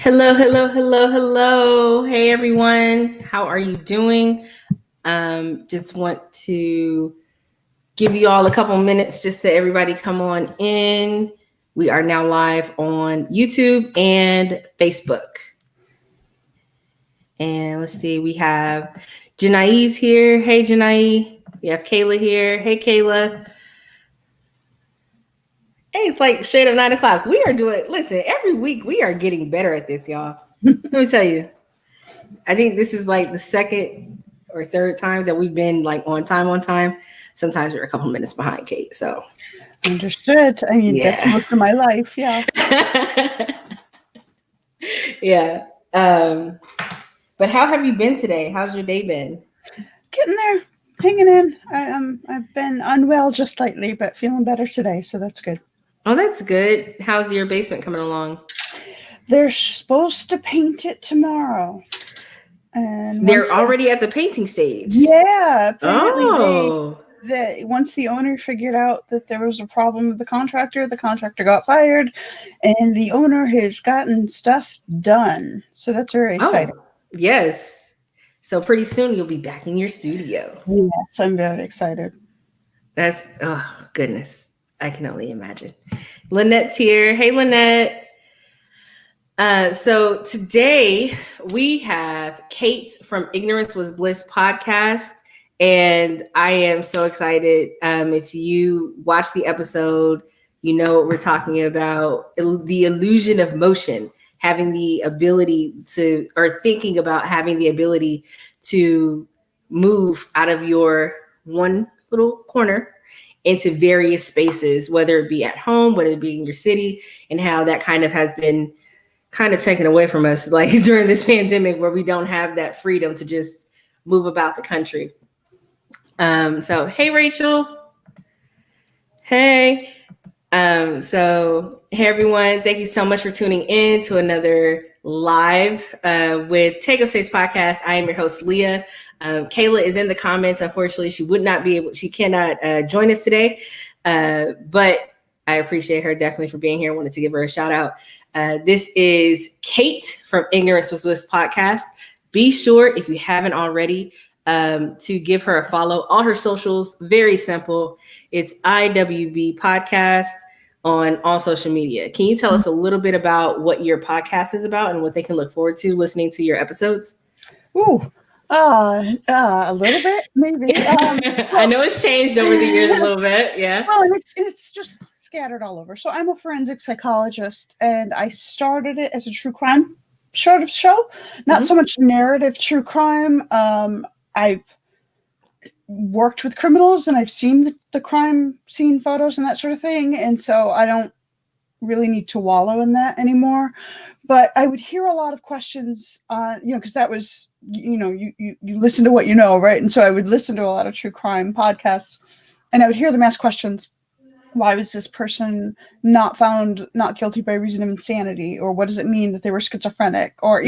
Hello, hello, hello, hello. Hey, everyone. How are you doing? Just want to give you all a couple minutes just to everybody come on in. We are now live on YouTube and Facebook. And let's see, we have Janai's here. Hey, Janai. We have Kayla here. Hey, Kayla. Hey, it's like straight up 9 o'clock. We are listen, every week we are getting better at this, y'all. Let me tell you. I think this is like the second or third time that we've been like on time. Sometimes we're a couple minutes behind, Kate. So Understood. I mean, yeah. that's most of my life. Yeah. Yeah. But how have you been today? How's your day been? Getting there, hanging in. I've been unwell just lately, but feeling better today, so that's good. Oh, that's good. How's your basement coming along? They're supposed to paint it tomorrow, and They're already at the painting stage. Yeah, apparently Oh. once the owner figured out that there was a problem with the contractor got fired, and the owner has gotten stuff done. So that's very exciting. Oh, yes. So pretty soon you'll be back in your studio. Yes, I'm very excited. That's, oh, goodness. I can only imagine. Lynette's here. Hey, Lynette. So today we have Kate from Ignorance Was Bliss podcast. And I am so excited. If you watch the episode, you know what we're talking about, the illusion of motion, having the ability to, or thinking about having the ability to move out of your one little corner into various spaces, whether it be at home, whether it be in your city, and how that kind of has been kind of taken away from us, like during this pandemic, where we don't have that freedom to just move about the country. So hey, Rachel. Hey. So hey, everyone. Thank you so much for tuning in to another live with Take Up Space podcast. I am your host, Leah. Kayla is in the comments. Unfortunately, she cannot join us today. But I appreciate her definitely for being here. I wanted to give her a shout out. This is Kate from Ignorance Was Bliss podcast. Be sure, if you haven't already, to give her a follow. All her socials, very simple. It's IWB podcast on all social media. Can you tell us a little bit about what your podcast is about and what they can look forward to listening to your episodes? Ooh, a little bit, maybe. I know it's changed over the years a little bit. Yeah. Well, and it's just scattered all over. So I'm a forensic psychologist, and I started it as a true crime sort of show, not so much narrative true crime. I've worked with criminals, and I've seen the crime scene photos and that sort of thing, and so I don't really need to wallow in that anymore. But I would hear a lot of questions, because that was, you listen to what you know, right? And so I would listen to a lot of true crime podcasts, and I would hear them ask questions. Why was this person not found not guilty by reason of insanity? Or what does it mean that they were schizophrenic? Or,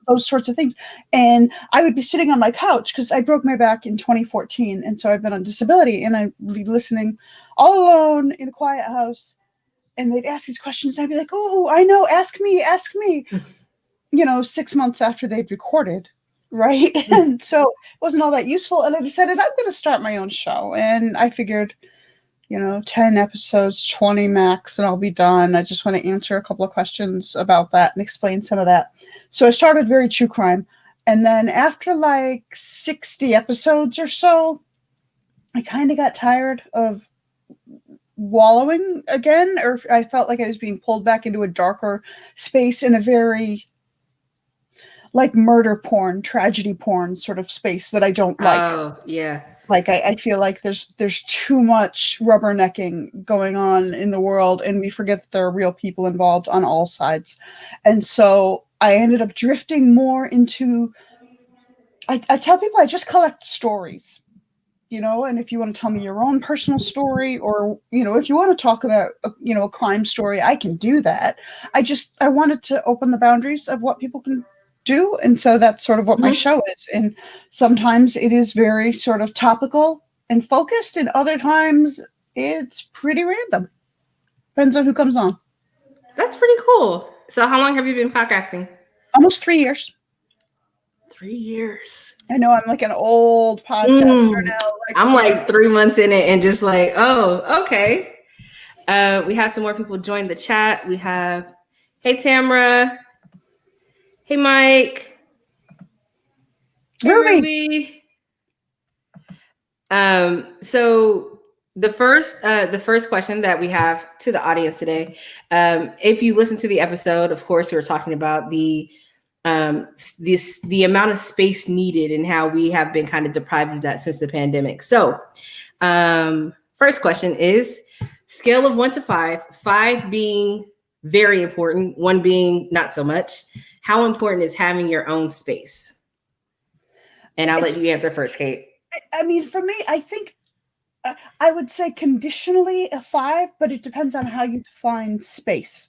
those sorts of things. And I would be sitting on my couch because I broke my back in 2014. And so I've been on disability, and I'd be listening all alone in a quiet house. And they'd ask these questions, and I'd be like, oh, I know, ask me. 6 months after they'd recorded, right? And so it wasn't all that useful. And I decided I'm going to start my own show. And I figured, 10 episodes, 20 max, and I'll be done. I just want to answer a couple of questions about that and explain some of that. So I started very true crime. And then after like 60 episodes or so, I kind of got tired of wallowing again, or I felt like I was being pulled back into a darker space in a very like murder porn, tragedy porn sort of space that I don't like. Oh, yeah. Like I feel like there's too much rubbernecking going on in the world, and we forget that there are real people involved on all sides. And so I ended up drifting more into, I tell people I just collect stories, and if you want to tell me your own personal story, or, if you want to talk about, a crime story, I can do that. I wanted to open the boundaries of what people can do. And so that's sort of what my show is. And sometimes it is very sort of topical and focused, and other times it's pretty random. Depends on who comes on. That's pretty cool. So how long have you been podcasting? Almost 3 years. 3 years. I know I'm like an old podcaster now. I'm like 3 months in it and just like, oh, okay. We have some more people join the chat. We have, hey, Tamara. Hey, Mike. Hey, Ruby. So the first question that we have to the audience today, if you listen to the episode, of course, we were talking about the amount of space needed and how we have been kind of deprived of that since the pandemic. So, first question is scale of 1 to 5, 5 being very important, 1 being not so much. How important is having your own space? And I'll let you answer first, Kate. I mean, for me, I think I would say conditionally a 5, but it depends on how you define space.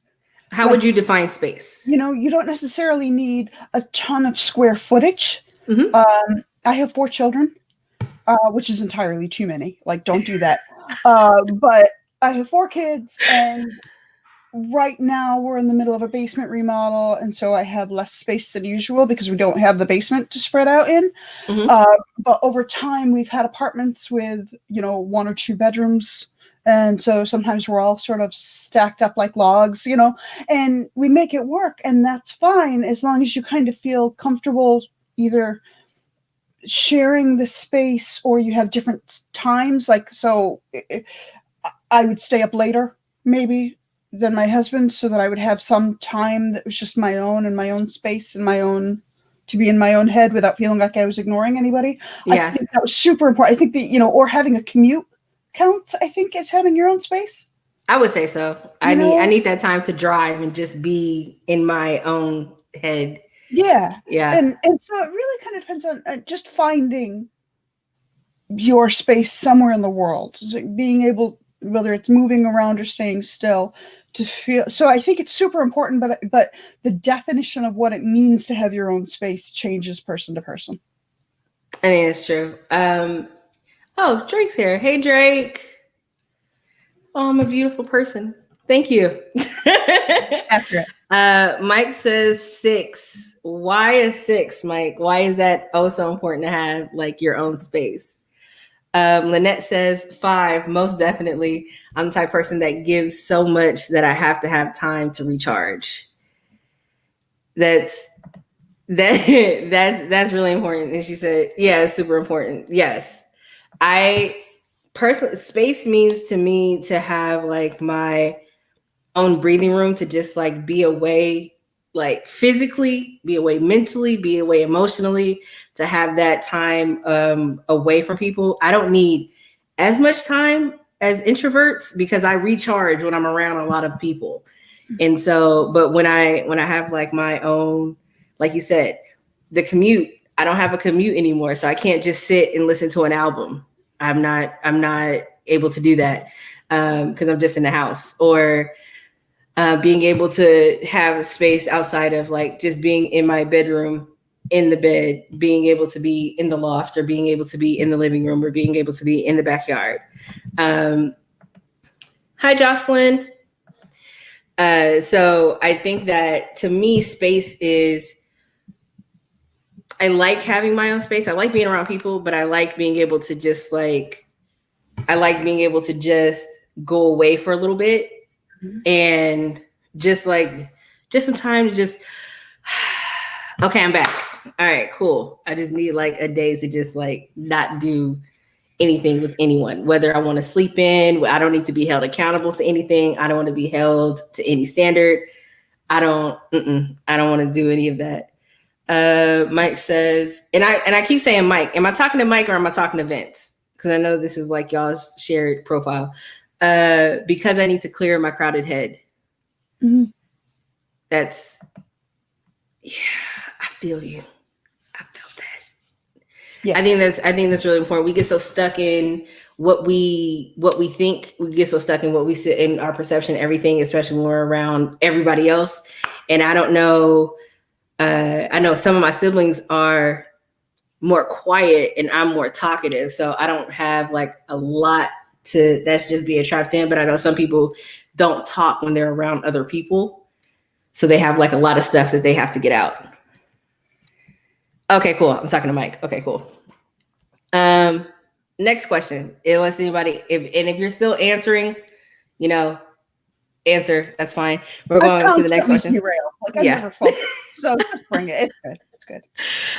How would you define space? You know, you don't necessarily need a ton of square footage. Mm-hmm. I have 4 children, which is entirely too many. Like, don't do that. But I have 4 kids, and right now we're in the middle of a basement remodel, and so I have less space than usual because we don't have the basement to spread out in. Mm-hmm. But over time, we've had apartments with, 1 or 2 bedrooms. And so sometimes we're all sort of stacked up like logs, and we make it work. And that's fine as long as you kind of feel comfortable either sharing the space or you have different times. Like, so I would stay up later maybe than my husband so that I would have some time that was just my own and my own space and to be in my own head without feeling like I was ignoring anybody. Yeah. I think that was super important. I think that, or having a commute count, I think, as having your own space. I would say so. I need that time to drive and just be in my own head. Yeah. And so it really kind of depends on just finding your space somewhere in the world. It's like being able, whether it's moving around or staying still, to feel. So I think it's super important, but the definition of what it means to have your own space changes person to person. I think it's true. Oh, Drake's here. Hey, Drake. Oh, I'm a beautiful person. Thank you. Accurate. Mike says 6. Why is 6, Mike? Why is that so important to have like your own space? Lynette says 5. Most definitely. I'm the type of person that gives so much that I have to have time to recharge. That's really important. And she said, yeah, it's super important. Yes. I personally, space means to me to have like my own breathing room to just like be away, like physically, be away mentally, be away emotionally, to have that time away from people. I don't need as much time as introverts because I recharge when I'm around a lot of people. And so, but when I have like my own, like you said, the commute, I don't have a commute anymore. So I can't just sit and listen to an album. I'm not able to do that because I'm just in the house, or being able to have a space outside of like just being in my bedroom, in the bed, being able to be in the loft, or being able to be in the living room, or being able to be in the backyard. Hi, Jocelyn. So I think that to me, space is, I like having my own space. I like being around people, but I like being able to just go away for a little bit and just some time to just, okay, I'm back. All right, cool. I just need like a day to just like not do anything with anyone, whether I want to sleep in. I don't need to be held accountable to anything. I don't want to be held to any standard. I don't want to do any of that. Mike says, and I keep saying Mike. Am I talking to Mike or am I talking to Vince? Because I know this is like y'all's shared profile. Because I need to clear my crowded head. Mm-hmm. That's, yeah, I feel you. I felt that. Yeah. I think that's really important. We get so stuck in what we think. We get so stuck in what we sit in our perception, everything, especially when we're around everybody else. And I don't know. I know some of my siblings are more quiet and I'm more talkative. So I don't have like a lot that's just being trapped in. But I know some people don't talk when they're around other people. So they have like a lot of stuff that they have to get out. Okay, cool. I'm talking to Mike. Okay, cool. Next question. Unless anybody, if you're still answering, answer. That's fine. We're going to the next question. Derailed. Like, I'm never focused. So just bring it. It's good. It's good.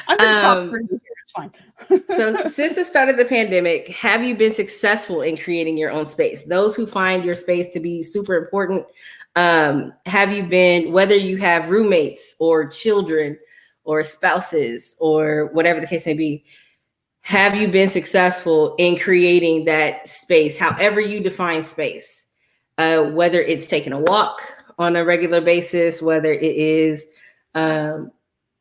I'm going to talk for you here. It's fine. So since the start of the pandemic, have you been successful in creating your own space? Those who find your space to be super important, have you been, whether you have roommates or children or spouses or whatever the case may be, have you been successful in creating that space, however you define space? Whether it's taking a walk on a regular basis, whether it is,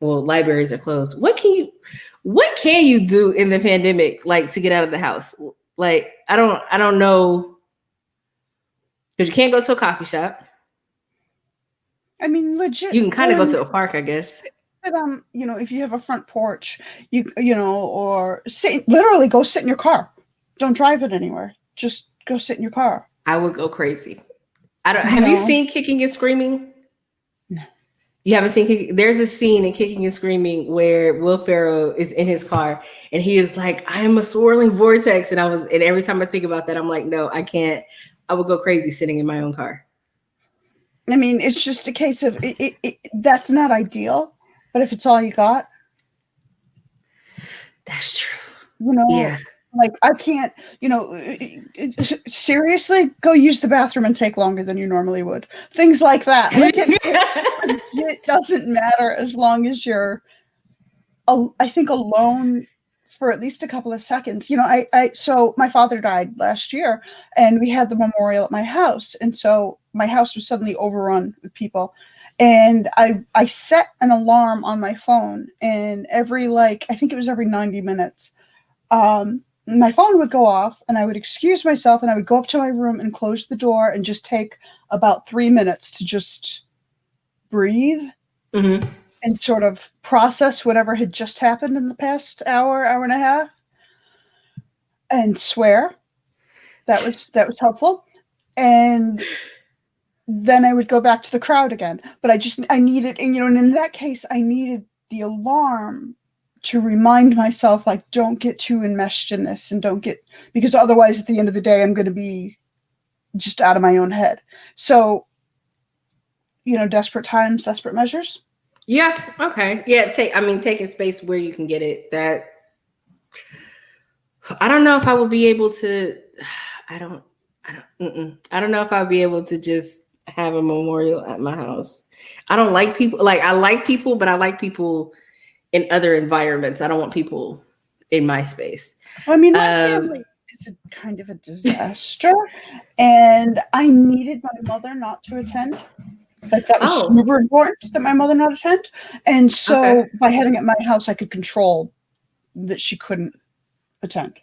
libraries are closed. What can you do in the pandemic, like, to get out of the house? Like, I don't know, because you can't go to a coffee shop. I mean, legit. You can kind of go to a park, I guess. If you have a front porch, or literally go sit in your car. Don't drive it anywhere. Just go sit in your car. I would go crazy. Have you seen Kicking and Screaming? No. You haven't seen there's a scene in Kicking and Screaming where Will Ferrell is in his car and he is like, I am a swirling vortex. And every time I think about that, I'm like, no, I can't. I would go crazy sitting in my own car. I mean, it's just a case of that's not ideal, but if it's all you got. That's true. Yeah. Like, I can't, seriously, go use the bathroom and take longer than you normally would. Things like that. Like, it doesn't matter as long as you're, I think, alone for at least a couple of seconds. So my father died last year and we had the memorial at my house. And so my house was suddenly overrun with people. And I set an alarm on my phone, and every, I think it was every 90 minutes, my phone would go off and I would excuse myself and I would go up to my room and close the door and just take about 3 minutes to just breathe and sort of process whatever had just happened in the past hour and a half, and swear. That was helpful. And then I would go back to the crowd again. But I needed, and in that case, I needed the alarm to remind myself, like, don't get too enmeshed in this, and because otherwise at the end of the day, I'm going to be just out of my own head. So, desperate times, desperate measures. Yeah. Okay. Yeah. Taking space where you can get it. That, I don't know if I will be able to, I don't know if I'll be able to just have a memorial at my house. I don't like people. Like, I like people, but I like people in other environments. I don't want people in my space. I mean, my family is a kind of a disaster, and I needed my mother not to attend. Like, that was super important that my mother not attend. And so by having it at my house, I could control that she couldn't attend.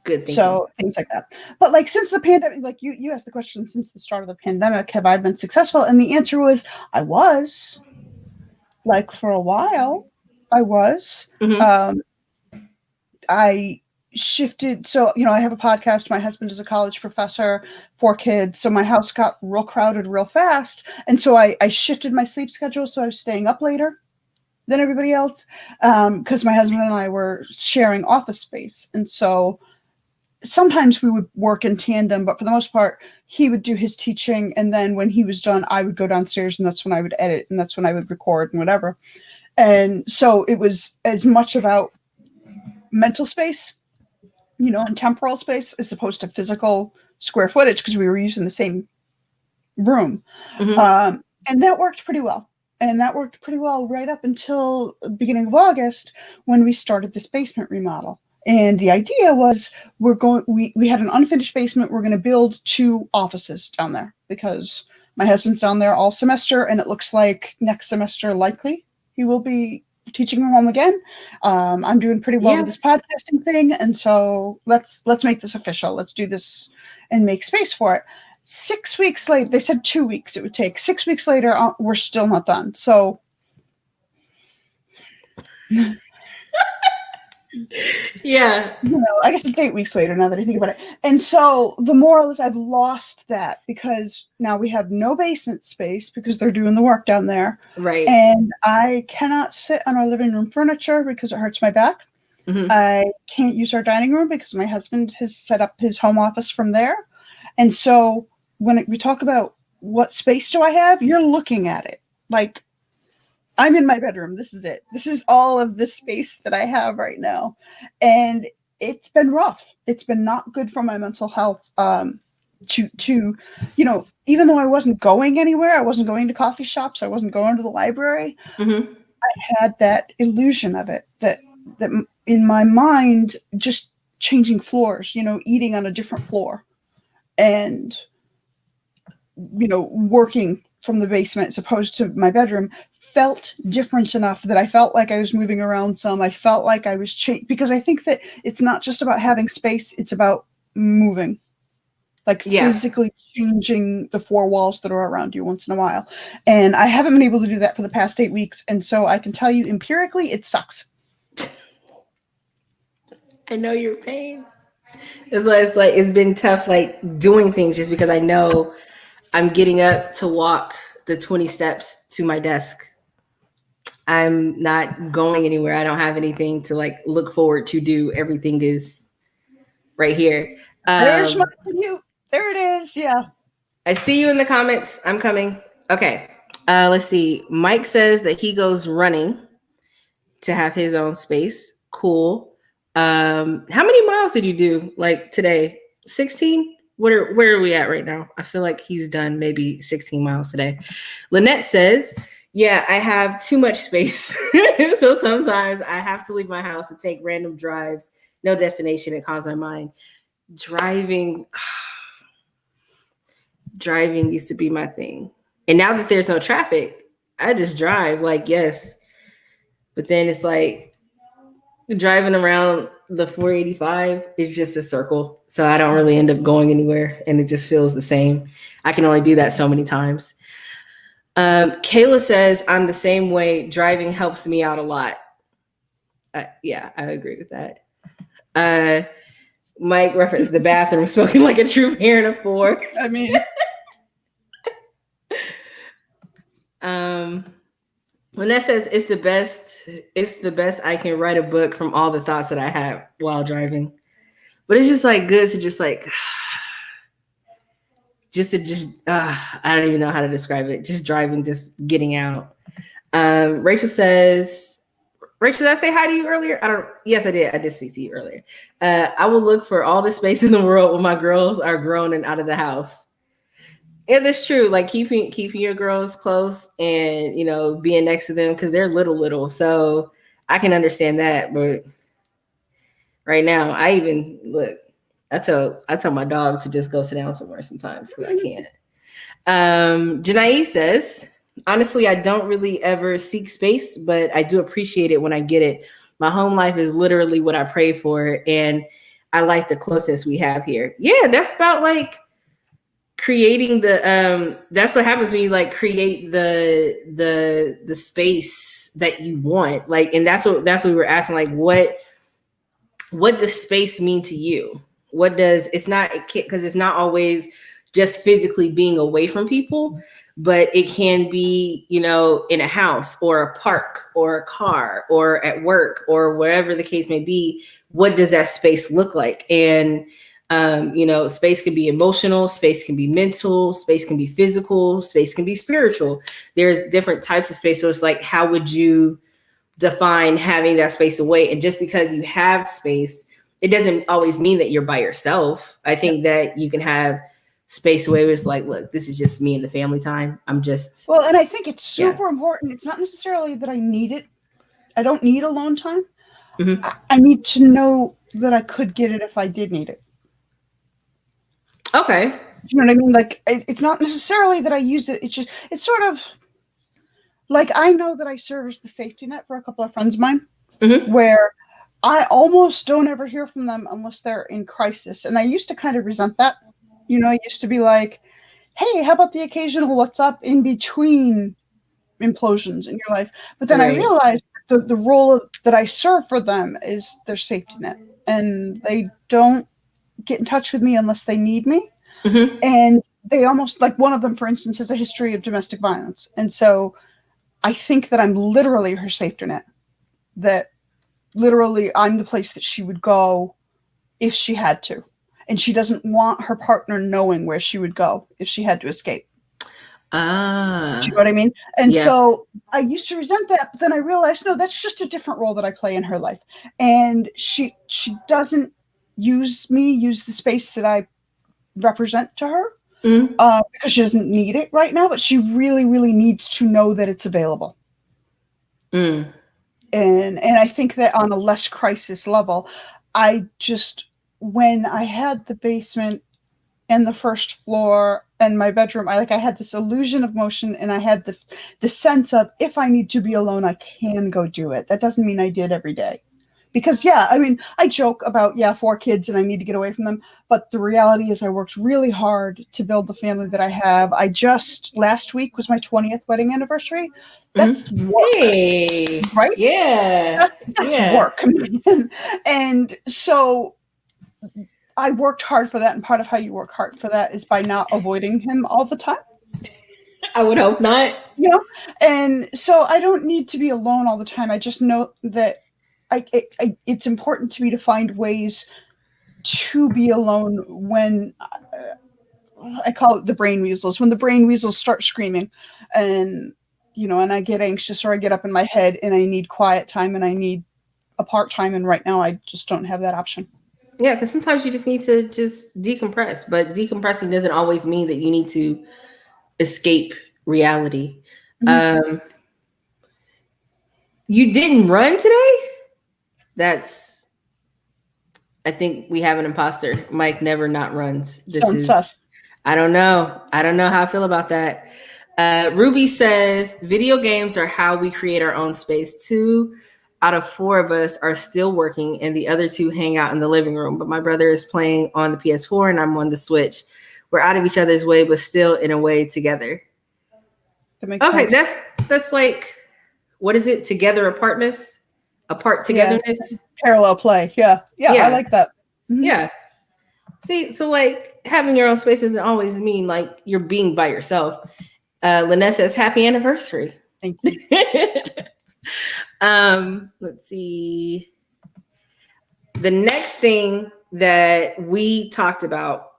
Good thinking. So things like that. But, like, since the pandemic, like, you asked the question, since the start of the pandemic, have I been successful? And the answer was, I was. Like, for a while, I was. I shifted. So, I have a podcast. My husband is a college professor, 4 kids. So my house got real crowded real fast. And so I shifted my sleep schedule. So I was staying up later than everybody else, because my husband and I were sharing office space. And so sometimes we would work in tandem, but for the most part, he would do his teaching. And then when he was done, I would go downstairs, and that's when I would edit, and that's when I would record and whatever. And so it was as much about mental space, and temporal space, as opposed to physical square footage, because we were using the same room. And that worked pretty well. And that worked pretty well right up until the beginning of August, when we started this basement remodel. And the idea was, we had an unfinished basement. We're going to build 2 offices down there, because my husband's down there all semester, and it looks like next semester, likely, he will be teaching from home again. I'm doing pretty well with this podcasting thing. And so let's make this official. Let's do this and make space for it. 6 weeks later, they said 2 weeks it would take. 6 weeks later, we're still not done. So Yeah. I guess it's 8 weeks later now that I think about it. And so the moral is I've lost that because now we have no basement space because they're doing the work down there. Right. And I cannot sit on our living room furniture because it hurts my back. Mm-hmm. I can't use our dining room because my husband has set up his home office from there. And so when we talk about what space do I have, you're looking at it. Like, I'm in my bedroom. This is it. This is all of the space that I have right now. And it's been rough. It's been not good for my mental health. Even though I wasn't going anywhere, I wasn't going to coffee shops, I wasn't going to the library, Mm-hmm. I had that illusion of it that in my mind, just changing floors, eating on a different floor and, working from the basement as opposed to my bedroom felt different enough that I felt like I was moving around some. I felt like I was because I think that it's not just about having space, it's about moving. Like physically changing the four walls that are around you once in a while. And I haven't been able to do that for the past 8 weeks. And so I can tell you empirically, it sucks. I know your pain. That's why it's like, it's been tough, like doing things just because I know I'm getting up to walk the 20 steps to my desk. I'm not going anywhere. I don't have anything to like look forward to do. Everything is right here. There's my commute. There it is. Yeah. I see you in the comments. I'm coming. Okay. Let's see. Mike says that he goes running to have his own space. Cool. How many miles did you do like today? 16? Where are we at right now? I feel like he's done maybe 16 miles today. Lynette says, yeah, I have too much space. So sometimes I have to leave my house to take random drives. No destination. It calms my mind. Driving used to be my thing. And now that there's no traffic, I just drive like, yes. But then it's like driving around the 485 is just a circle. So I don't really end up going anywhere and it just feels the same. I can only do that so many times. Kayla says, I'm the same way. Driving helps me out a lot. Yeah, I agree with that. Mike referenced the bathroom, spoken like a true parent of 4. I mean, Lynette says it's the best I can write a book from all the thoughts that I have while driving. But it's just like good to just like I don't even know how to describe it. Just driving, just getting out. Rachel says, did I say hi to you earlier? Yes, I did. I did speak to you earlier. I will look for all the space in the world when my girls are grown and out of the house. Yeah, that's true. Like keeping your girls close and, being next to them because they're little. So I can understand that. But right now, I tell my dog to just go sit down somewhere sometimes because I can't. Janae says, honestly, I don't really ever seek space, but I do appreciate it when I get it. My home life is literally what I pray for. And I like the closeness we have here. Yeah, that's about like creating that's what happens when you like create the space that you want. Like, and that's what we were asking, like, what does space mean to you? It's not always just physically being away from people, but it can be, in a house or a park or a car or at work or wherever the case may be. What does that space look like? And, space can be emotional, space can be mental, space can be physical, space can be spiritual. There's different types of space. So it's like, how would you define having that space away? And just because you have space, it doesn't always mean that you're by yourself. I think that you can have space away where it's like, look, this is just me and the family time. And I think it's super important. It's not necessarily that I need it. I don't need alone time. Mm-hmm. I need to know that I could get it if I did need it. Okay. You know what I mean? Like, it's not necessarily that I use it. It's sort of like, I know that I serve as the safety net for a couple of friends of mine, mm-hmm. where I almost don't ever hear from them unless they're in crisis. And I used to kind of resent that. I used to be like, hey, how about the occasional what's up in between implosions in your life? But then I realized the role that I serve for them is their safety net, and they don't get in touch with me unless they need me. Mm-hmm. And they almost, like one of them, for instance, has a history of domestic violence. And so I think that I'm literally her safety net, that literally I'm the place that she would go if she had to. And she doesn't want her partner knowing where she would go if she had to escape. Do you know what I mean? And so I used to resent that, but then I realized, no, that's just a different role that I play in her life. And she doesn't use the space that I represent to her, because she doesn't need it right now, but she really, really needs to know that it's available. And I think that on a less crisis level, when I had the basement and the first floor and my bedroom, I had this illusion of motion, and I had the sense of, if I need to be alone, I can go do it. That doesn't mean I did every day. Because, I joke about, 4 kids and I need to get away from them. But the reality is I worked really hard to build the family that I have. Last week was my 20th wedding anniversary. That's work. Hey. Right? Yeah. That's work. And so I worked hard for that. And part of how you work hard for that is by not avoiding him all the time. I would hope not. And so I don't need to be alone all the time. I just know that it's important to me to find ways to be alone when I call it the brain weasels, when the brain weasels start screaming, and and I get anxious, or I get up in my head and I need quiet time and I need apart time. And right now I just don't have that option. Yeah, because sometimes you just need to just decompress, but decompressing doesn't always mean that you need to escape reality. Mm-hmm. You didn't run today? I think we have an imposter. Mike never not runs. I don't know. I don't know how I feel about that. Ruby says, video games are how we create our own space. 2 out of 4 of us are still working, and the other 2 hang out in the living room. But my brother is playing on the PS4 and I'm on the Switch. We're out of each other's way, but still in a way together. That makes sense. That's like, what is it? Together apartness? Apart togetherness? Yeah. Parallel play. Yeah. I like that. Mm-hmm. Yeah. See, so having your own space doesn't always mean you're being by yourself. Lynette says, happy anniversary. Thank you. Let's see. The next thing that we talked about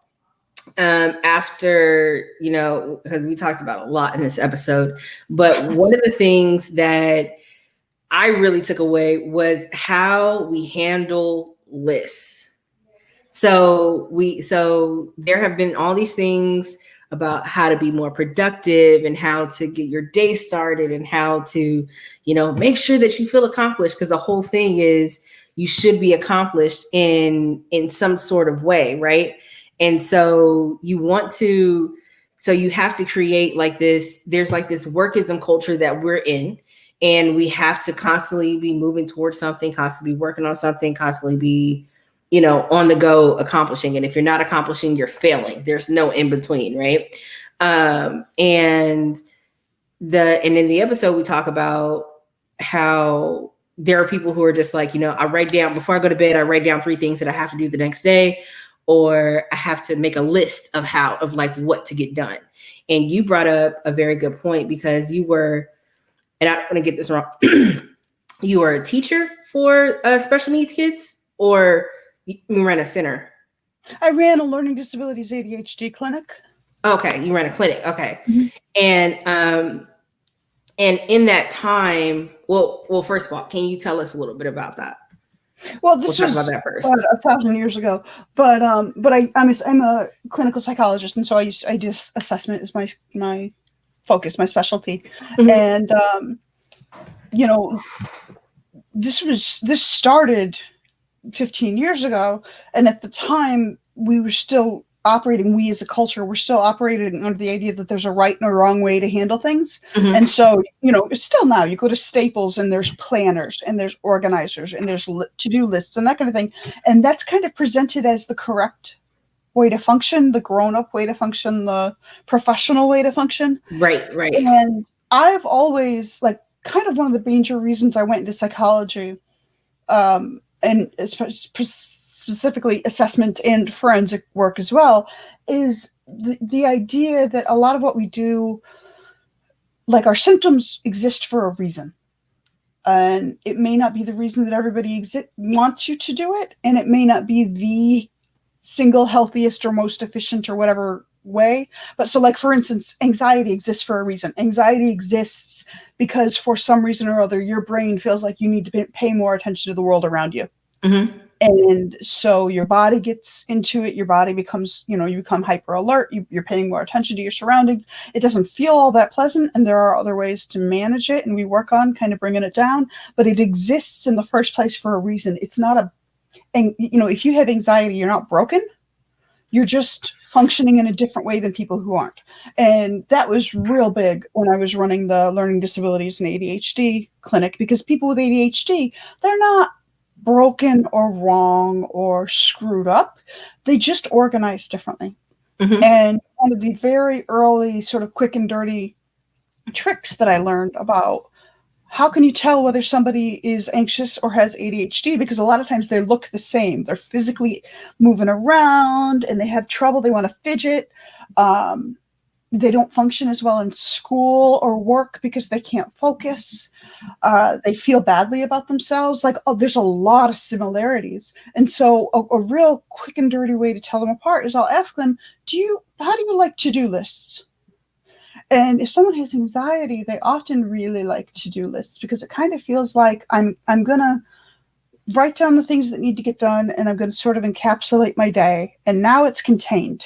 after, because we talked about a lot in this episode, but one of the things that I really took away was how we handle lists. So there have been all these things about how to be more productive and how to get your day started and how to, make sure that you feel accomplished, because the whole thing is you should be accomplished in some sort of way, right? And so you have to create there's this workism culture that we're in, and we have to constantly be moving towards something, constantly be working on something, constantly be on the go accomplishing. And if you're not accomplishing, you're failing. There's no in between, right? And in the episode, we talk about how there are people who are just I write down, before I go to bed, I write down 3 things that I have to do the next day, or I have to make a list of what to get done. And you brought up a very good point, because you were, and I don't want to get this wrong, you are a teacher for special needs kids, or you ran a center? I ran a learning disabilities ADHD clinic. Okay, you ran a clinic. Okay. Mm-hmm. And in that time, well, first of all, can you tell us a little bit about that? Well, this was about that first. 1,000 years ago, but I'm a clinical psychologist, and so I do assessment is my focus, my specialty, and this started 15 years ago, and at the time we as a culture, we're still operating under the idea that there's a right and a wrong way to handle things. Mm-hmm. And so, still now you go to Staples and there's planners and there's organizers and there's to-do lists and that kind of thing. And that's kind of presented as the correct way to function, the grown-up way to function, the professional way to function. Right. And I've always kind of one of the major reasons I went into psychology, and specifically assessment and forensic work as well, is the idea that a lot of what we do, like our symptoms, exist for a reason. And it may not be the reason that everybody wants you to do it, and it may not be the single healthiest or most efficient or whatever way. But so, like, for instance, anxiety exists for a reason. Anxiety exists because for some reason or other, your brain feels like you need to pay more attention to the world around you. Mm-hmm. And so your body gets into it. Your body becomes, you become hyper alert. You're paying more attention to your surroundings. It doesn't feel all that pleasant. And there are other ways to manage it. And we work on kind of bringing it down, but it exists in the first place for a reason. It's not and if you have anxiety, you're not broken. You're just functioning in a different way than people who aren't. And that was real big when I was running the learning disabilities and ADHD clinic, because people with ADHD, they're not broken or wrong or screwed up. They just organize differently. Mm-hmm. And one of the very early sort of quick and dirty tricks that I learned about how can you tell whether somebody is anxious or has ADHD, because a lot of times they look the same. They're physically moving around and they have trouble. They want to fidget. They don't function as well in school or work because they can't focus. They feel badly about themselves. There's a lot of similarities. And so a real quick and dirty way to tell them apart is I'll ask them, how do you like to-do lists? And if someone has anxiety, they often really like to-do lists because it kind of feels like I'm going to write down the things that need to get done, and I'm going to sort of encapsulate my day. And now it's contained.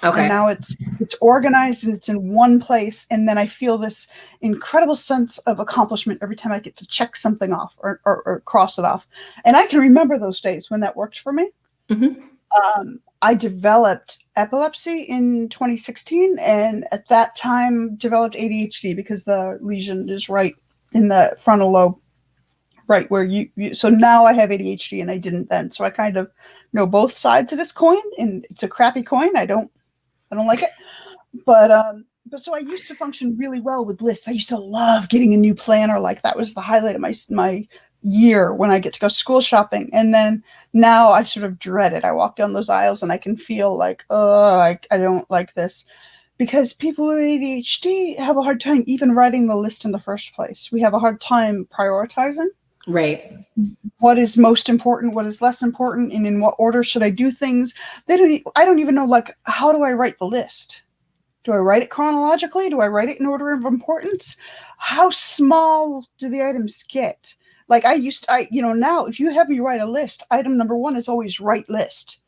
Okay. And now it's organized and it's in one place. And then I feel this incredible sense of accomplishment every time I get to check something off or cross it off. And I can remember those days when that worked for me. Mm-hmm. I developed epilepsy in 2016, and at that time developed ADHD because the lesion is right in the frontal lobe, right where so now I have ADHD and I didn't then. So I kind of know both sides of this coin, and it's a crappy coin. I don't like it. But so I used to function really well with lists. I used to love getting a new planner. Like that was the highlight of my year when I get to go school shopping. And then now I sort of dread it. I walk down those aisles and I can feel like, I don't like this, because people with ADHD have a hard time even writing the list in the first place. We have a hard time prioritizing. Right. What is most important, what is less important, and in what order should I do things? I don't even know, like, how do I write the list? Do I write it chronologically? Do I write it in order of importance? How small do the items get? Like now if you have me write a list, item number 1 is always write list,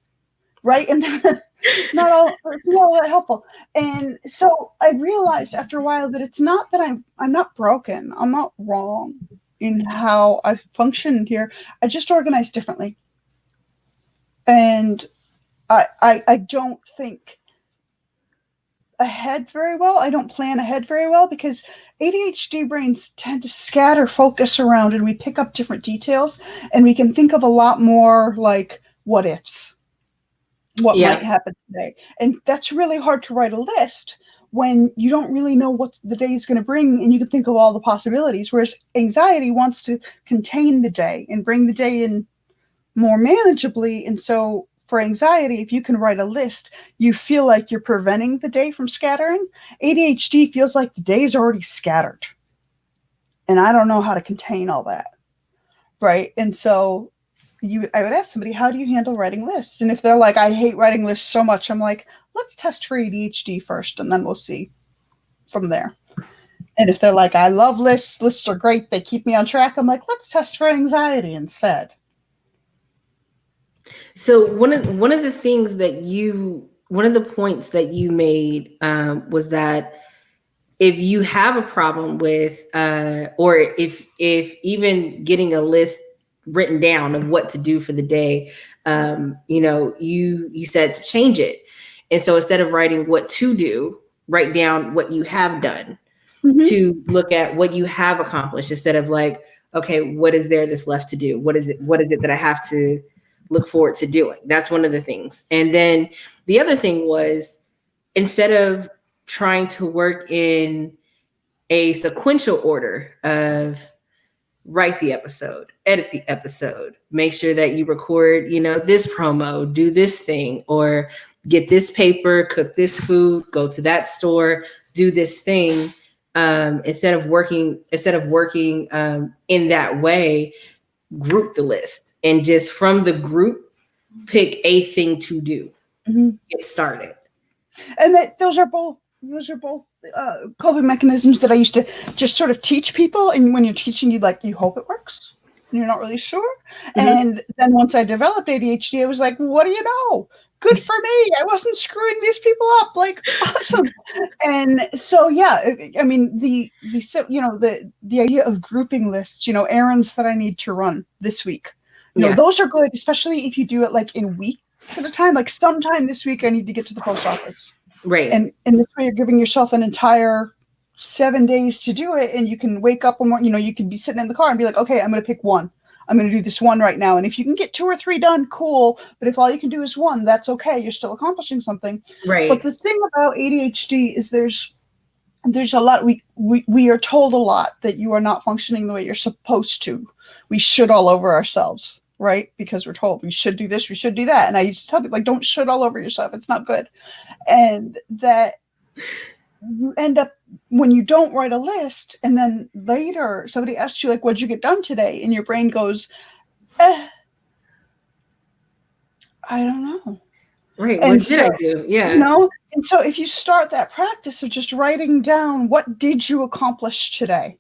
right? And it's not all that helpful. And so I realized after a while that it's not that I'm not broken. I'm not wrong in how I function here. I just organize differently. And I don't think ahead very well. I don't plan ahead very well because ADHD brains tend to scatter focus around, and we pick up different details, and we can think of a lot more like what ifs, what might happen today. And that's really hard to write a list when you don't really know what the day is going to bring, and you can think of all the possibilities. Whereas anxiety wants to contain the day and bring the day in more manageably. And so for anxiety, if you can write a list, you feel like you're preventing the day from scattering. ADHD feels like the day is already scattered. And I don't know how to contain all that. Right. And so I would ask somebody, how do you handle writing lists? And if they're like, I hate writing lists so much, I'm like, let's test for ADHD first, and then we'll see from there. And if they're like, I love lists, lists are great, they keep me on track, I'm like, let's test for anxiety instead. So one of the points that you made was that if you have a problem with, or if even getting a list written down of what to do for the day, you said to change it. And so instead of writing what to do, write down what you have done, mm-hmm. to look at what you have accomplished instead of like, okay, what is there that's left to do? What is it that I have to look forward to doing? That's one of the things. And then the other thing was, instead of trying to work in a sequential order of write the episode, edit the episode, make sure that you record, this promo, do this thing, or get this paper, cook this food, go to that store, do this thing. Instead of working in that way, group the list and just from the group pick a thing to do. Get started. And those are both coping mechanisms that I used to just sort of teach people. And when you're teaching, you hope it works. And you're not really sure. And then once I developed ADHD, I was like, what do you know? Good for me. I wasn't screwing these people up. Like, awesome. And so, yeah, I mean, the idea of grouping lists, errands that I need to run this week, those are good, especially if you do it like in weeks at a time. Like sometime this week, I need to get to the post office. Right. And this way you're giving yourself an entire 7 days to do it. And you can wake up one morning, you can be sitting in the car and be like, okay, I'm going to pick one. I'm going to do this one right now. And if you can get 2 or 3 done, cool. But if all you can do is one, that's okay. You're still accomplishing something. Right. But the thing about ADHD is there's a lot, we are told a lot that you are not functioning the way you're supposed to. We should all over ourselves, right? Because we're told we should do this, we should do that. And I used to tell people, like, don't shit all over yourself. It's not good. And that you end up, when you don't write a list and then later somebody asks you, like, what'd you get done today? And your brain goes, I don't know. Right. What did I do? Yeah. And so if you start that practice of just writing down, what did you accomplish today?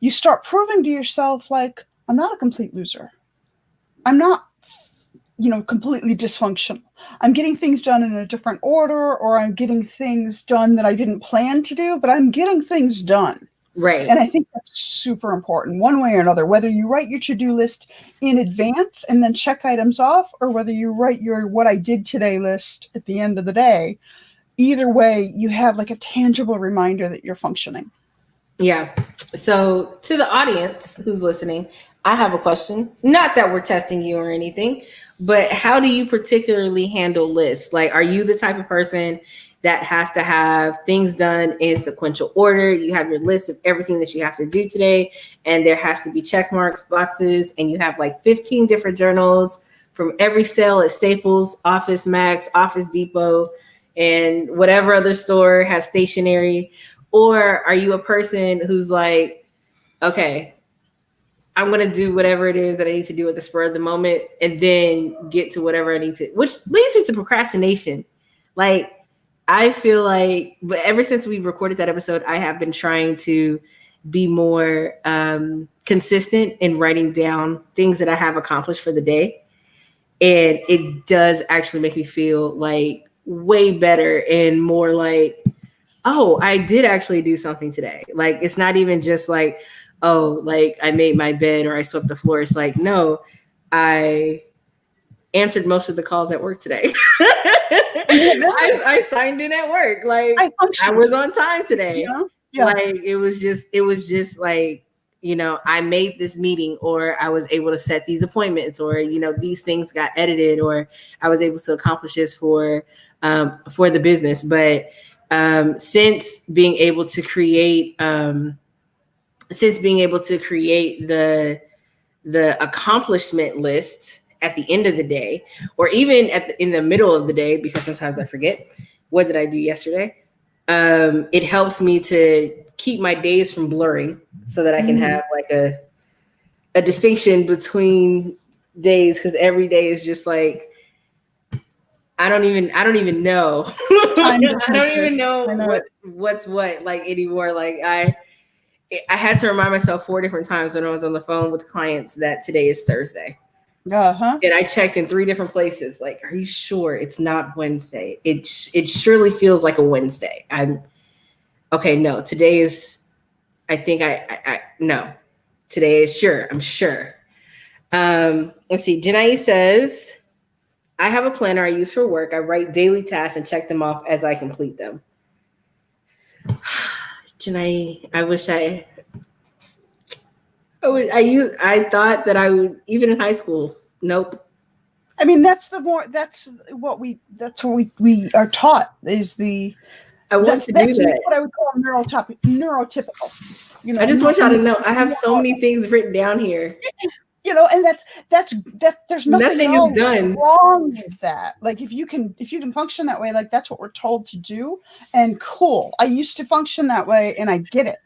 You start proving to yourself, like, I'm not a complete loser. I'm not, completely dysfunctional. I'm getting things done in a different order, or I'm getting things done that I didn't plan to do, but I'm getting things done. Right. And I think that's super important, one way or another, whether you write your to-do list in advance and then check items off, or whether you write your what I did today list at the end of the day. Either way, you have like a tangible reminder that you're functioning. Yeah. So to the audience who's listening, I have a question. Not that we're testing you or anything, but how do you particularly handle lists? Like, are you the type of person that has to have things done in sequential order? You have your list of everything that you have to do today, and there has to be check marks, boxes, and you have like 15 different journals from every sale at Staples, Office Max, Office Depot, and whatever other store has stationery? Or are you a person who's like, okay, I'm going to do whatever it is that I need to do at the spur of the moment and then get to whatever I need to, which leads me to procrastination. Like, I feel like, but ever since we recorded that episode, I have been trying to be more consistent in writing down things that I have accomplished for the day. And it does actually make me feel like way better and more like, oh, I did actually do something today. Like, it's not even just like, oh, like I made my bed or I swept the floor. It's like, no, I answered most of the calls at work today. I signed in at work. Like, I was on time today. Yeah. Like, it was just like, I made this meeting, or I was able to set these appointments, or, these things got edited, or I was able to accomplish this for the business. But since being able to create the accomplishment list at the end of the day, or even in the middle of the day, because sometimes I forget, what did I do yesterday? It helps me to keep my days from blurring so that I can have like a distinction between days, because every day is just like, I don't even know. I don't even know what's what like anymore. Like, I had to remind myself 4 different times when I was on the phone with clients that today is Thursday. And I checked in 3 different places. Like, are you sure it's not Wednesday? It surely feels like a Wednesday. Okay. No, today is, I think no, today is sure. I'm sure. Let's see. Janae says, I have a planner I use for work. I write daily tasks and check them off as I complete them. Janae, I thought that I would, even in high school. Nope. I mean, that's what we are taught is the. I want to do that. What I would call I'm neurotypical. You know, I just want y'all to know I have so many things written down here. You know, and that's there's nothing is done wrong with that. Like if you can function that way, like that's what we're told to do, and cool. I used to function that way, and I get it.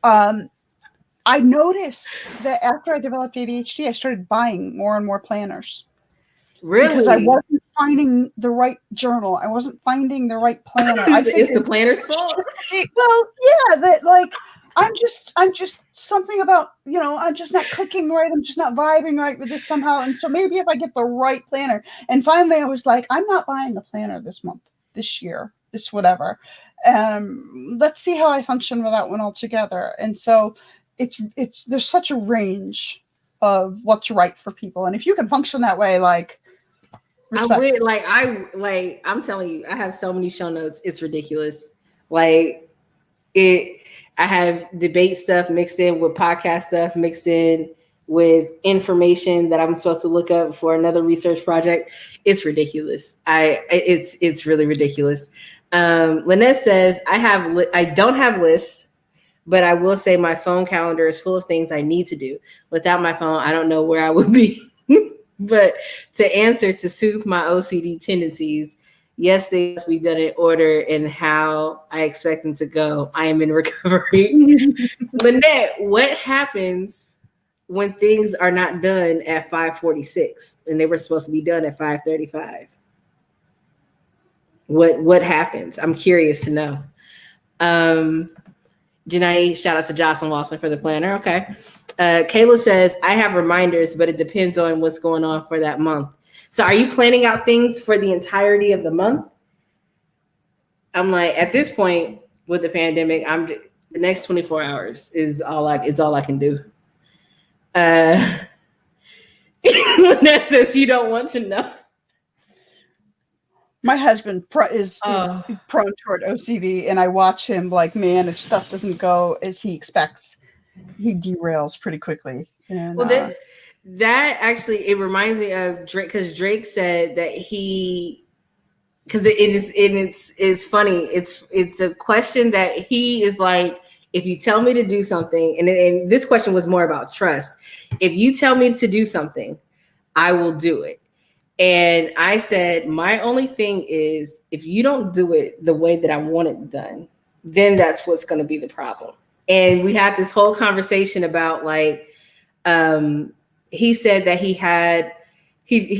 I noticed that after I developed ADHD, I started buying more and more planners. Really? Because I wasn't finding the right journal. I wasn't finding the right planner. It's the planner's fault. Well, yeah, that like I'm just something about, you know, I'm just not clicking right. I'm just not vibing right with this somehow. And so maybe if I get the right planner. And finally I was like, I'm not buying a planner this month, this year, this whatever. Let's see how I function without one altogether. And so it's there's such a range of what's right for people. And if you can function that way, like respect. I'm telling you, I have so many show notes. It's ridiculous. Like I have debate stuff mixed in with podcast stuff, mixed in with information that I'm supposed to look up for another research project. It's ridiculous. It's really ridiculous. Lynette says, I don't have lists, but I will say my phone calendar is full of things I need to do. Without my phone, I don't know where I would be. But to answer, to soothe my OCD tendencies, yes, they must be done in order and how I expect them to go. I am in recovery. Lynette, what happens when things are not done at 5:46 and they were supposed to be done at 5:35? What happens? I'm curious to know. Janae, shout out to Jocelyn Lawson for the planner. Okay. Kayla says, I have reminders, but it depends on what's going on for that month. So are you planning out things for the entirety of the month? I'm like, at this point with the pandemic, the next 24 hours is all I can do. That says you don't want to know. My husband is prone toward OCD, and I watch him like, man, if stuff doesn't go as he expects, he derails pretty quickly. And, well, that actually, it reminds me of Drake, because Drake said that it's funny. It's a question that he is like, if you tell me to do something, and this question was more about trust. If you tell me to do something, I will do it. And I said, my only thing is, if you don't do it the way that I want it done, then that's what's going to be the problem. And we had this whole conversation about like, he said that he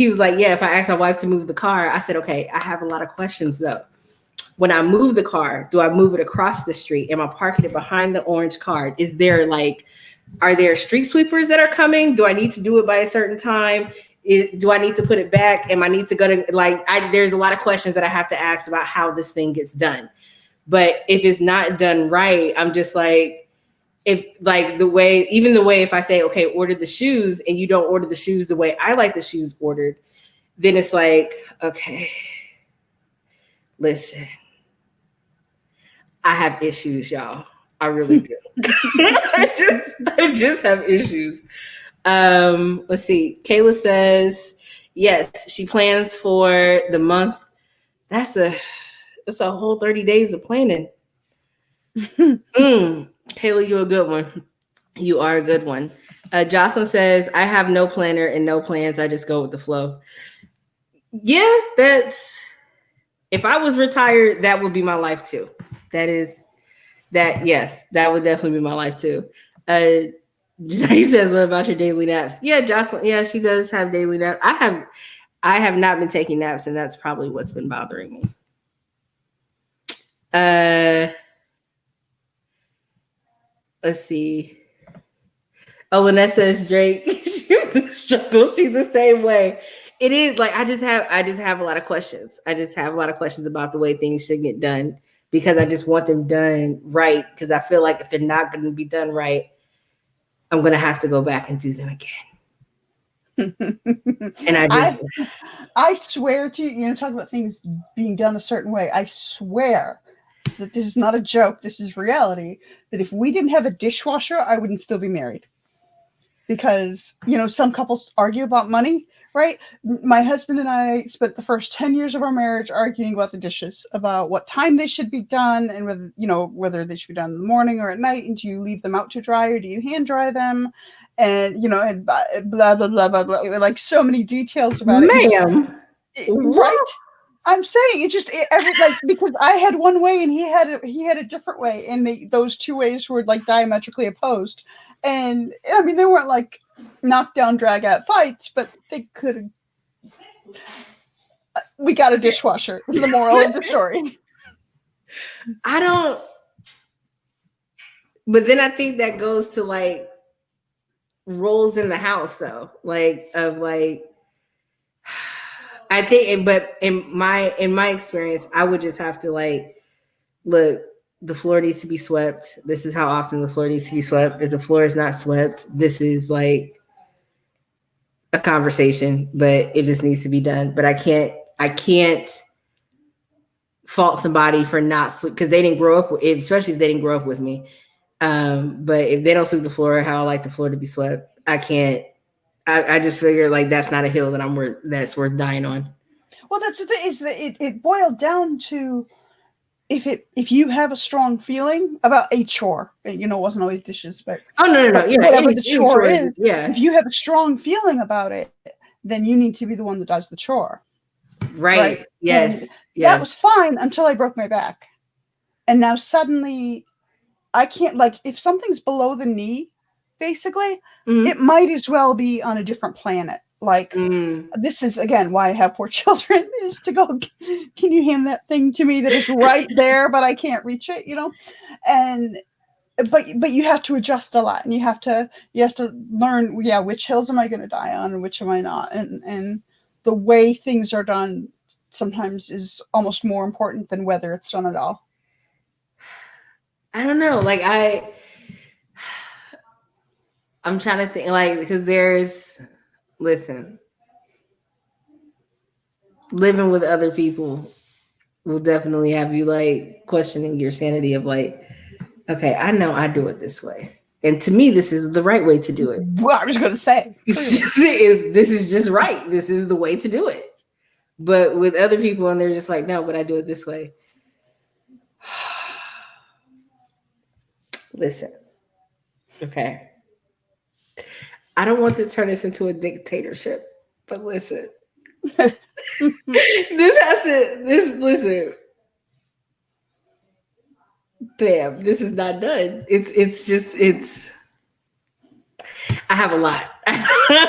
was like, yeah, if I ask my wife to move the car, I said, okay, I have a lot of questions though. When I move the car, do I move it across the street? Am I parking it behind the orange car? Are there street sweepers that are coming? Do I need to do it by a certain time? Do I need to put it back? Am I need to go to there's a lot of questions that I have to ask about how this thing gets done. But if it's not done right, I'm just like, if I say, okay, order the shoes, and you don't order the shoes the way I like the shoes ordered, then it's like, okay, listen, I have issues, y'all. I really do. I just have issues. Let's see. Kayla says, yes, she plans for the month. That's a whole 30 days of planning. Kayla, you're a good one. You are a good one. Jocelyn says, I have no planner and no plans. I just go with the flow. Yeah, if I was retired, that would be my life too. Yes, that would definitely be my life too. He says, what about your daily naps? Yeah, Jocelyn. Yeah, she does have daily naps. I have not been taking naps, and that's probably what's been bothering me. Let's see. Oh, Lynette says Drake struggle. She's the same way. It is like I just have a lot of questions. I just have a lot of questions about the way things should get done, because I just want them done right. Because I feel like if they're not going to be done right, I'm going to have to go back and do them again. And I swear to you, talk about things being done a certain way. I swear that this is not a joke. This is reality. That if we didn't have a dishwasher, I wouldn't still be married. Because, some couples argue about money. right? My husband and I spent the first 10 years of our marriage arguing about the dishes, about what time they should be done and whether they should be done in the morning or at night. And do you leave them out to dry or do you hand dry them? And, and blah, blah, blah, blah, blah. Like so many details about it. Ma'am. Right? I'm saying because I had one way and he had a different way, and those two ways were like diametrically opposed. And I mean, they weren't like knockdown, drag out fights, but they could have. We got a dishwasher. Is the moral of the story. I don't. But then I think that goes to like roles in the house, though, I think, but in my experience, I would just have to like, look, the floor needs to be swept. This is how often the floor needs to be swept. If the floor is not swept, this is like a conversation, but it just needs to be done. But I can't fault somebody for not, because they didn't grow up with, especially if they didn't grow up with me. But if they don't sweep the floor, how I like the floor to be swept, I can't. I just figure like that's not a hill that that's worth dying on. Well, that's the thing, is that it boiled down to if you have a strong feeling about a chore, it wasn't always dishes, but no, yeah, whatever the chore is, yeah. If you have a strong feeling about it, then you need to be the one that does the chore. Right? Yes. That was fine until I broke my back, and now suddenly I can't, like, if something's below the knee, basically, it might as well be on a different planet. Like, this is, again, why I have 4 children, is to go, can you hand that thing to me that is right there, but I can't reach it, And, but you have to adjust a lot, and you have to learn, which hills am I going to die on and which am I not? And the way things are done sometimes is almost more important than whether it's done at all. I don't know. Like, I'm trying to think, like, because listen, living with other people will definitely have you like questioning your sanity of like, okay, I know I do it this way, and to me, this is the right way to do it. Well, I was going to say, this is just right. This is the way to do it. But with other people, and they're just like, no, but I do it this way. Listen, okay. I don't want to turn this into a dictatorship, but listen. Listen. Bam, this is not done. I have a lot. I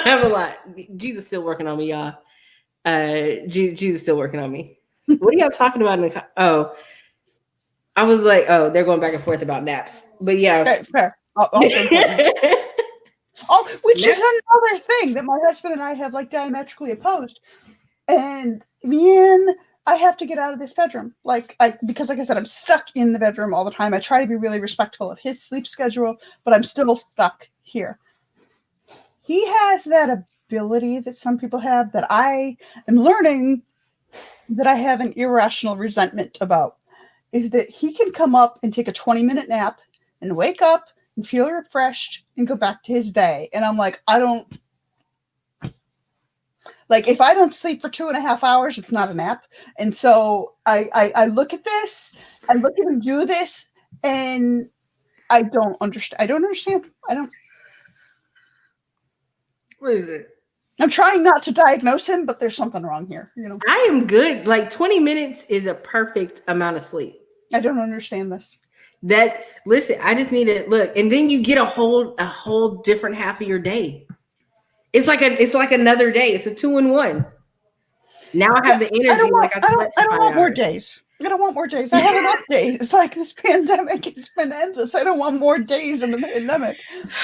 have a lot. Jesus still working on me, y'all. Jesus still working on me. What are y'all talking about? I was like, they're going back and forth about naps. But yeah. Okay, fair. Which is another thing that my husband and I have like diametrically opposed. And man, I have to get out of this bedroom. Because like I said, I'm stuck in the bedroom all the time. I try to be really respectful of his sleep schedule, but I'm still stuck here. He has that ability that some people have that I am learning that I have an irrational resentment about, is that he can come up and take a 20-minute nap and wake up and feel refreshed and go back to his day. And I'm like, if I don't sleep for 2.5 hours, it's not a nap. And so I look at this, I look at him do this, and I don't understand. What is it? I'm trying not to diagnose him, but there's something wrong here. I am good. Like 20 minutes is a perfect amount of sleep. I don't understand this. Listen, I just need to look, and then you get a whole different half of your day. It's like another day. It's a 2-in-1. Now I have the energy. I don't want more days. I don't want more days. I have enough days. It's like this pandemic has been endless. I don't want more days in the pandemic.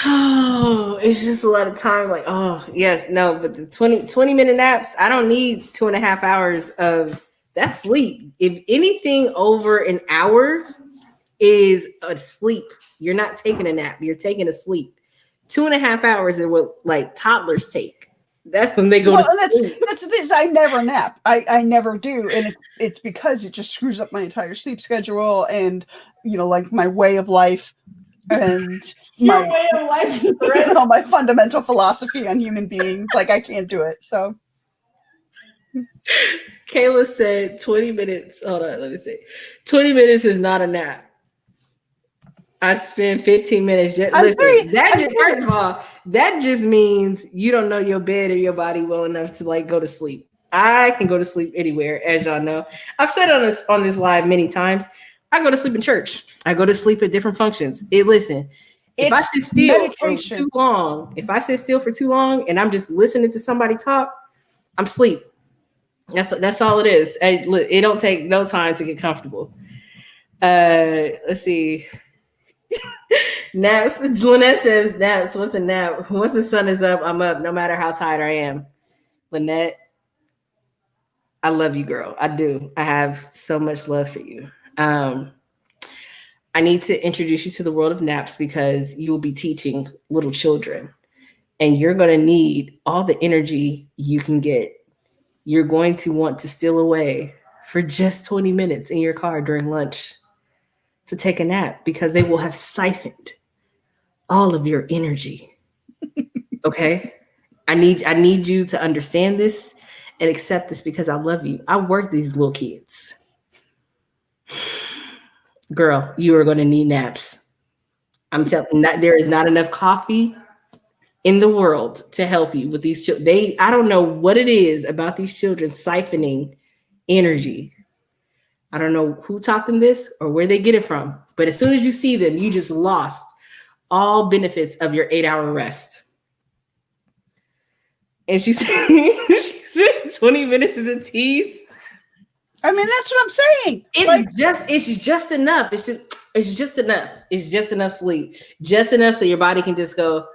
Oh, it's just a lot of time. Like, oh, yes, no, but the 20-minute naps, I don't need 2.5 hours of that's sleep. If anything over an hour is a sleep, you're not taking a nap. You're taking a sleep. 2.5 hours is what like toddlers take. That's when they go to sleep. That's this. I never nap. I never do, and it's because it just screws up my entire sleep schedule and like my way of life and way of life. My fundamental philosophy on human beings. Like I can't do it. So Kayla said 20 minutes. Hold on, let me see. 20 minutes is not a nap. I spend 15 minutes. First of all, that just means you don't know your bed or your body well enough to like go to sleep. I can go to sleep anywhere, as y'all know. I've said on this live many times. I go to sleep in church. I go to sleep at different functions. If I sit still for too long, and I'm just listening to somebody talk, I'm asleep. That's all it is. It don't take no time to get comfortable. Let's see. Naps. Lynette says naps. What's a nap? Once the sun is up, I'm up, no matter how tired I am. Lynette, I love you, girl. I do. I have so much love for you. I need to introduce you to the world of naps because you will be teaching little children, and you're going to need all the energy you can get. You're going to want to steal away for just 20 minutes in your car during lunch to take a nap because they will have siphoned all of your energy. Okay? I need you to understand this and accept this because I love you. I work these little kids. Girl, you are going to need naps. I'm telling you, there is not enough coffee in the world to help you with these children. I don't know what it is about these children siphoning energy. I don't know who taught them this or where they get it from, but as soon as you see them, you just lost all benefits of your 8-hour rest. And she said 20 minutes is a tease. I mean, that's what I'm saying. It's just enough. It's just enough. It's just enough sleep. Just enough so your body can just go,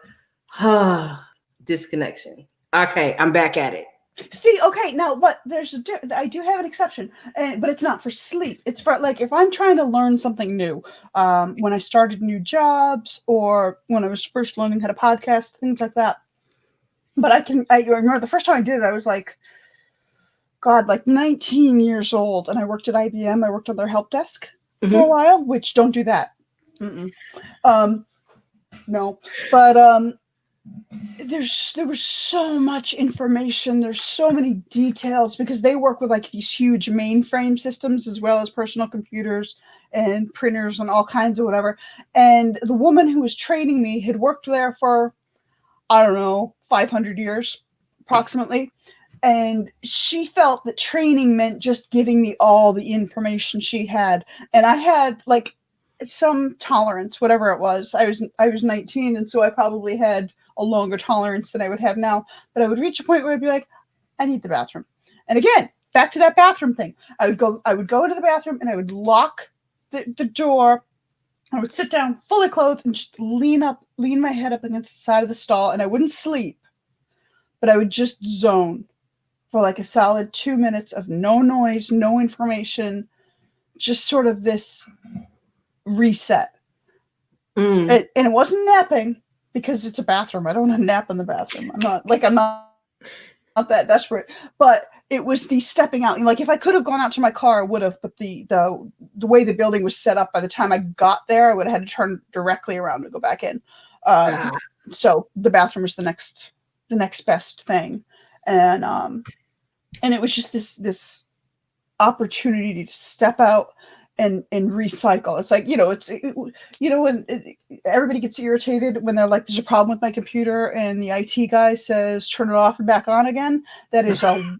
disconnection. Okay, I'm back at it. See, okay, now, but I do have an exception, but it's not for sleep. It's for, like, if I'm trying to learn something new, when I started new jobs or when I was first learning how to podcast, things like that. But I remember the first time I did it, I was like, God, like 19 years old, and I worked at IBM. I worked on their help desk for a while, which don't do that. No, but there was so much information. There's so many details because they work with like these huge mainframe systems as well as personal computers and printers and all kinds of whatever. And the woman who was training me had worked there for, I don't know, 500 years approximately. And she felt that training meant just giving me all the information she had. And I had like some tolerance, whatever it was. I was 19, and so I probably had a longer tolerance than I would have now. But I would reach a point where I'd be like, I need the bathroom. And again, back to that bathroom thing. I would go to the bathroom and I would lock the door. I would sit down fully clothed and just lean my head up against the side of the stall, and I wouldn't sleep, but I would just zone for like a solid 2 minutes of no noise, no information, just sort of this reset. And it wasn't napping because it's a bathroom. I don't want to nap in the bathroom. I'm not that desperate, but it was the stepping out. Like if I could have gone out to my car, I would have, but the way the building was set up, by the time I got there, I would have had to turn directly around to go back in. So the bathroom was the next best thing. And it was just this opportunity to step out and recycle. It's like, when everybody gets irritated when they're like, there's a problem with my computer and the IT guy says, turn it off and back on again. That is a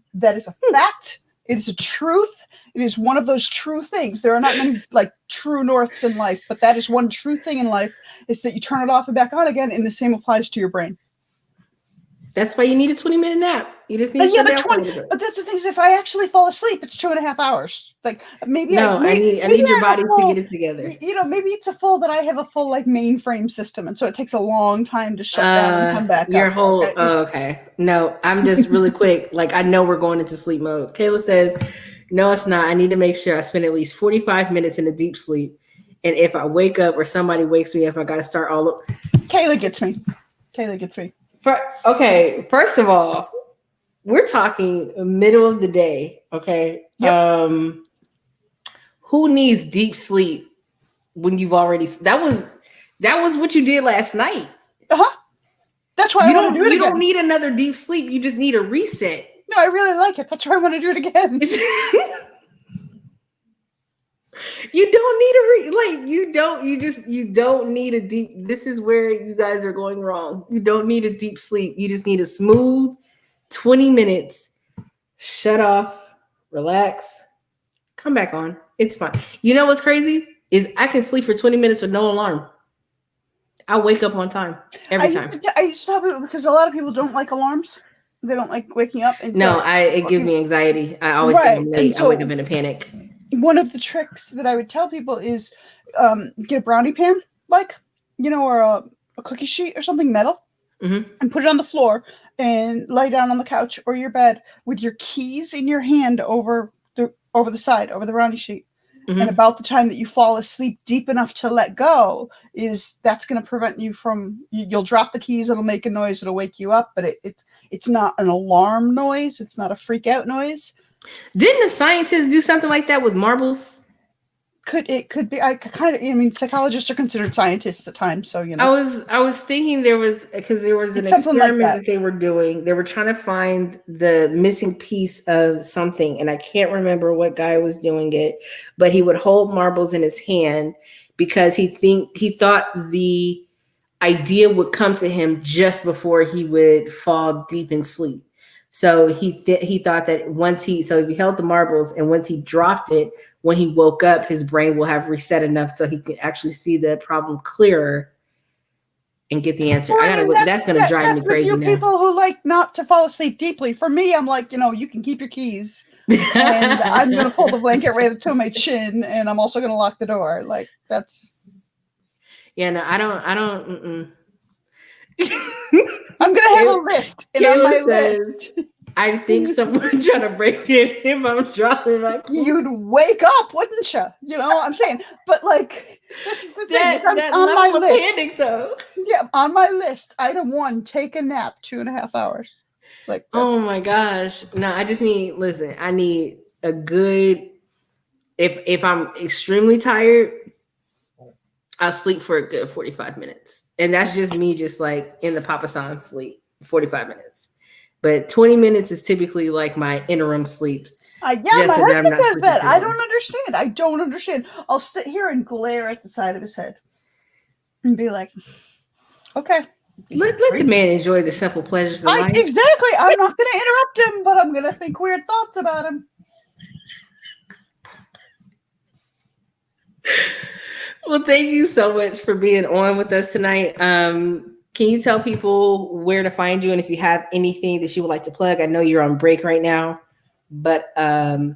fact. It is a truth. It is one of those true things. There are not many like true norths in life, but that is one true thing in life, is that you turn it off and back on again. And the same applies to your brain. That's why you need a 20-minute nap. You just need to shut down. But that's the thing, is if I actually fall asleep, it's 2.5 hours. Like I need your body to get it together. Maybe it's a full, but I have a full like mainframe system, and so it takes a long time to shut down and come back. Your whole okay. No, I'm just really quick. Like I know we're going into sleep mode. Kayla says, no, it's not. I need to make sure I spend at least 45 minutes in a deep sleep, and if I wake up or somebody wakes me up, I got to start all over. Kayla gets me. Okay, first of all, we're talking middle of the day, okay? Yep. Who needs deep sleep when you've already that was what you did last night. That's why you don't need another deep sleep. You just need a reset. No, I really like it. That's why I want to do it again. You don't need you don't need a deep. This is where you guys are going wrong. You don't need a deep sleep. You just need a smooth 20 minutes. Shut off, relax, come back on. It's fine. You know what's crazy is I can sleep for 20 minutes with no alarm. I wake up on time every time. I used to have it because a lot of people don't like alarms. They don't like waking up. It gives me anxiety. I always think I'm late. I wake up in a panic. One of the tricks that I would tell people is get a brownie pan, or a cookie sheet or something metal, and put it on the floor and lie down on the couch or your bed with your keys in your hand over the side, over the brownie sheet. Mm-hmm. And about the time that you fall asleep deep enough to let go, that's going to prevent you from, you'll drop the keys, it'll make a noise, it'll wake you up, but it's not an alarm noise, it's not a freak out noise. Didn't the scientists do something like that with marbles? Could be. Psychologists are considered scientists at times, so I was thinking there was an experiment that they were doing. They were trying to find the missing piece of something, and I can't remember what guy was doing it, but he would hold marbles in his hand because he thought the idea would come to him just before he would fall deep in sleep. So he thought that if he held the marbles and once he dropped it, when he woke up, his brain will have reset enough so he can actually see the problem clearer and get the answer. That's going to drive me crazy now. People who like not to fall asleep deeply. For me, I'm like, you can keep your keys, and I'm going to pull the blanket right up to my chin, and I'm also going to lock the door. Like that's. Yeah, no, I don't. I'm gonna have a list, and on my list, I think someone trying to break in if I'm dropping my keys. You'd wake up, wouldn't you? You know what I'm saying? But this is the thing. That on my list, panic, though. Yeah, on my list, item 1: take a nap, 2.5 hours. Oh my gosh! No, I just need. Listen, I need a good. If I'm extremely tired, I'll sleep for a good 45 minutes. And that's just me just in the Papa San sleep, 45 minutes. But 20 minutes is typically my interim sleep. My husband does that. I don't understand. I'll sit here and glare at the side of his head and be like, okay. Let the man enjoy the simple pleasures of life. Exactly. I'm not going to interrupt him, but I'm going to think weird thoughts about him. Well, thank you so much for being on with us tonight. Can you tell people where to find you and if you have anything that you would like to plug? I know you're on break right now, but the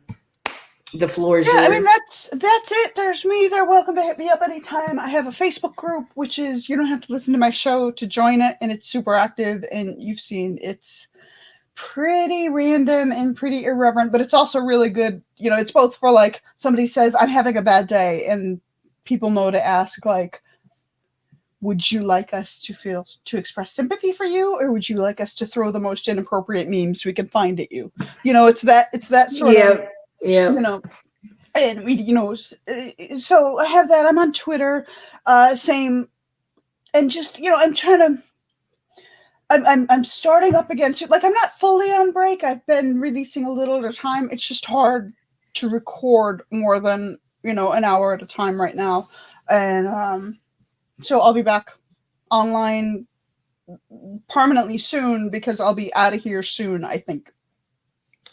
floor is yours. I mean, that's it. There's me. They're welcome to hit me up anytime. I have a Facebook group, which is, you don't have to listen to my show to join it, and it's super active, and you've seen it's pretty random and pretty irreverent, but it's also really good. It's both for somebody says, I'm having a bad day, and people know to ask, would you like us to express sympathy for you, or would you like us to throw the most inappropriate memes we can find at you? It's that sort of, and we, so I have that. I'm on Twitter, same, and just, I'm starting up against it. I'm not fully on break. I've been releasing a little at a time. It's just hard to record more than, an hour at a time right now. And so I'll be back online permanently soon because I'll be out of here soon, I think.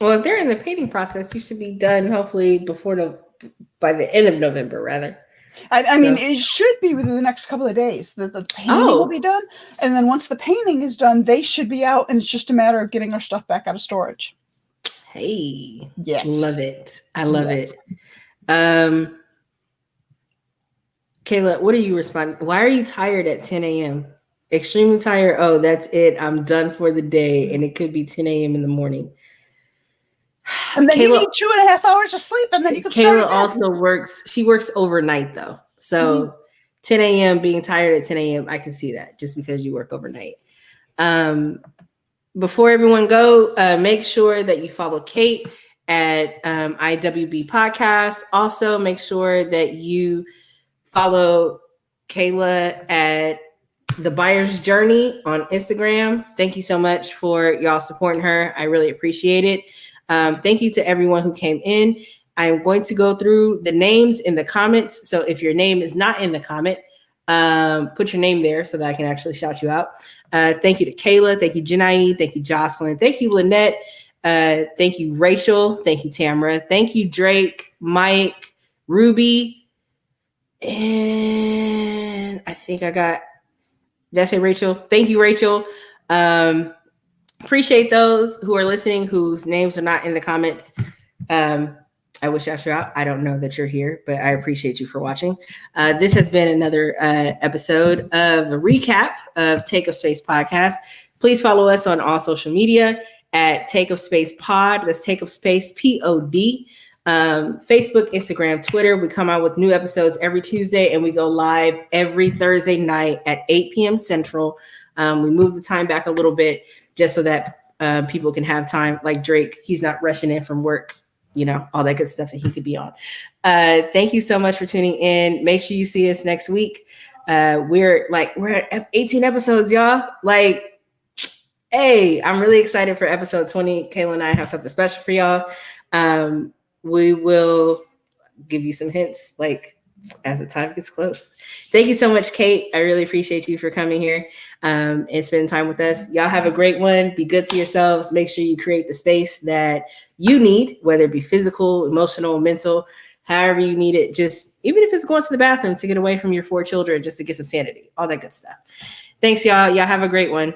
Well, if they're in the painting process, you should be done hopefully by the end of November, rather. I mean, it should be within the next couple of days. The painting will be done. And then once the painting is done, they should be out. And it's just a matter of getting our stuff back out of storage. Hey. Yes. Love it. I love it. Kayla, what are you responding? Why are you tired at 10 a.m.? Extremely tired. Oh, that's it. I'm done for the day. And it could be 10 a.m. in the morning. And then you need 2.5 hours of sleep, and then you can start Kayla also works overnight, though. So 10 a.m., being tired at 10 a.m., I can see that just because you work overnight. Before everyone go, make sure that you follow Kate at IWB Podcast. Also, make sure that you follow Kayla at The Buyer's Journey on Instagram. Thank you so much for y'all supporting her. I really appreciate it. Thank you to everyone who came in. I'm going to go through the names in the comments. So if your name is not in the comment, put your name there so that I can actually shout you out. Thank you to Kayla. Thank you, Janai. Thank you, Jocelyn. Thank you, Lynette. Thank you, Rachel. Thank you, Tamara. Thank you, Drake, Mike, Ruby. And I think I got, did I say Rachel? Thank you, Rachel. Appreciate those who are listening, whose names are not in the comments. I wish I out. I don't know that you're here, but I appreciate you for watching. This has been another episode of a recap of Take Up Space Podcast. Please follow us on all social media at Take Up Space Pod. That's Take Up Space POD. Facebook, Instagram, Twitter. We come out with new episodes every Tuesday, and we go live every Thursday night at 8 p.m. Central. We move the time back a little bit just so that people can have time. Like Drake, he's not rushing in from work, you know, all that good stuff that he could be on. Thank you so much for tuning in. Make sure you see us next week. We're at 18 episodes, y'all. Like, hey, I'm really excited for episode 20. Kayla and I have something special for y'all. We will give you some hints like as the time gets close. Thank you so much, Kate. I really appreciate you for coming here and spending time with us. Y'all have a great one. Be good to yourselves. Make sure you create the space that you need, whether it be physical, emotional, mental, however you need it. Just even if it's going to the bathroom to get away from your 4 children, just to get some sanity, all that good stuff. Thanks, y'all. Y'all have a great one.